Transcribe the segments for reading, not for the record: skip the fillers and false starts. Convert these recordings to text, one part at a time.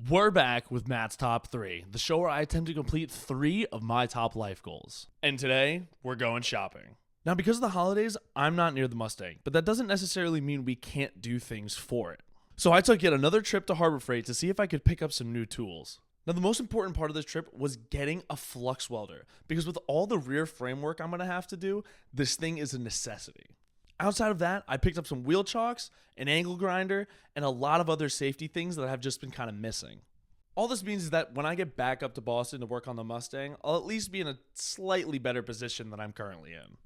We're back with Matt's Top 3, the show where I attempt to complete 3 of my top life goals. And today, we're going shopping. Now, because of the holidays, I'm not near the Mustang, but that doesn't necessarily mean we can't do things for it. So I took yet another trip to Harbor Freight to see if I could pick up some new tools. Now, the most important part of this trip was getting a flux welder, because with all the rear framework I'm going to have to do, this thing is a necessity. Outside of that, I picked up some wheel chocks, an angle grinder, and a lot of other safety things that have just been kind of missing. All this means is that when I get back up to Boston to work on the Mustang, I'll at least be in a slightly better position than I'm currently in.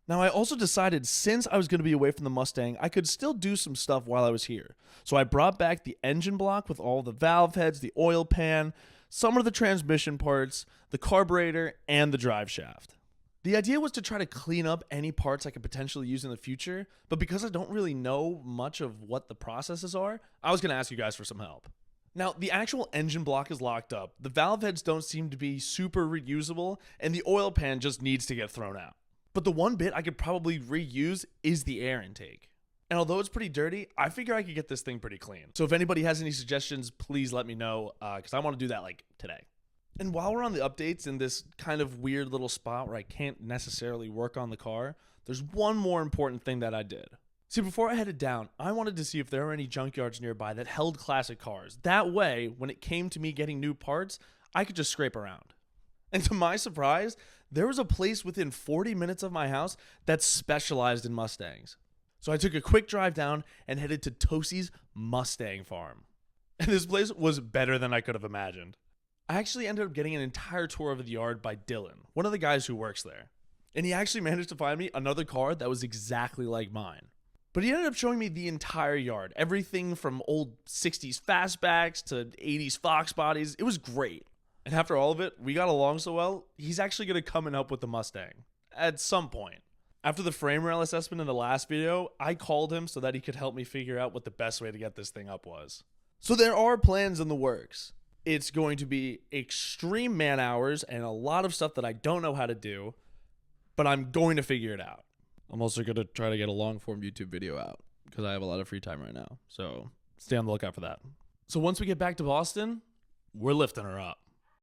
Now, I also decided since I was going to be away from the Mustang, I could still do some stuff while I was here. So I brought back the engine block with all the valve heads, the oil pan, some of the transmission parts, the carburetor, and the drive shaft. The idea was to try to clean up any parts I could potentially use in the future, but because I don't really know much of what the processes are, I was going to ask you guys for some help. Now, the actual engine block is locked up, the valve heads don't seem to be super reusable, and the oil pan just needs to get thrown out. But the one bit I could probably reuse is the air intake. And although it's pretty dirty, I figure I could get this thing pretty clean. So if anybody has any suggestions, please let me know, because I want to do that like today. And while we're on the updates in this kind of weird little spot where I can't necessarily work on the car, there's one more important thing that I did. See, before I headed down, I wanted to see if there were any junkyards nearby that held classic cars. That way, when it came to me getting new parts, I could just scrape around. And to my surprise, there was a place within 40 minutes of my house that specialized in Mustangs. So I took a quick drive down and headed to Tosi's Mustang Farm. And this place was better than I could have imagined. I actually ended up getting an entire tour of the yard by Dylan, one of the guys who works there. And he actually managed to find me another car that was exactly like mine. But he ended up showing me the entire yard, everything from old 60s fastbacks to 80s Fox bodies. It was great. And after all of it, we got along so well, he's actually going to come and help with the Mustang at some point. After the frame rail assessment in the last video, I called him so that he could help me figure out what the best way to get this thing up was. So there are plans in the works. It's going to be extreme man hours and a lot of stuff that I don't know how to do, but I'm going to figure it out. I'm also going to try to get a long form YouTube video out because I have a lot of free time right now. So stay on the lookout for that. So once we get back to Boston, we're lifting her up.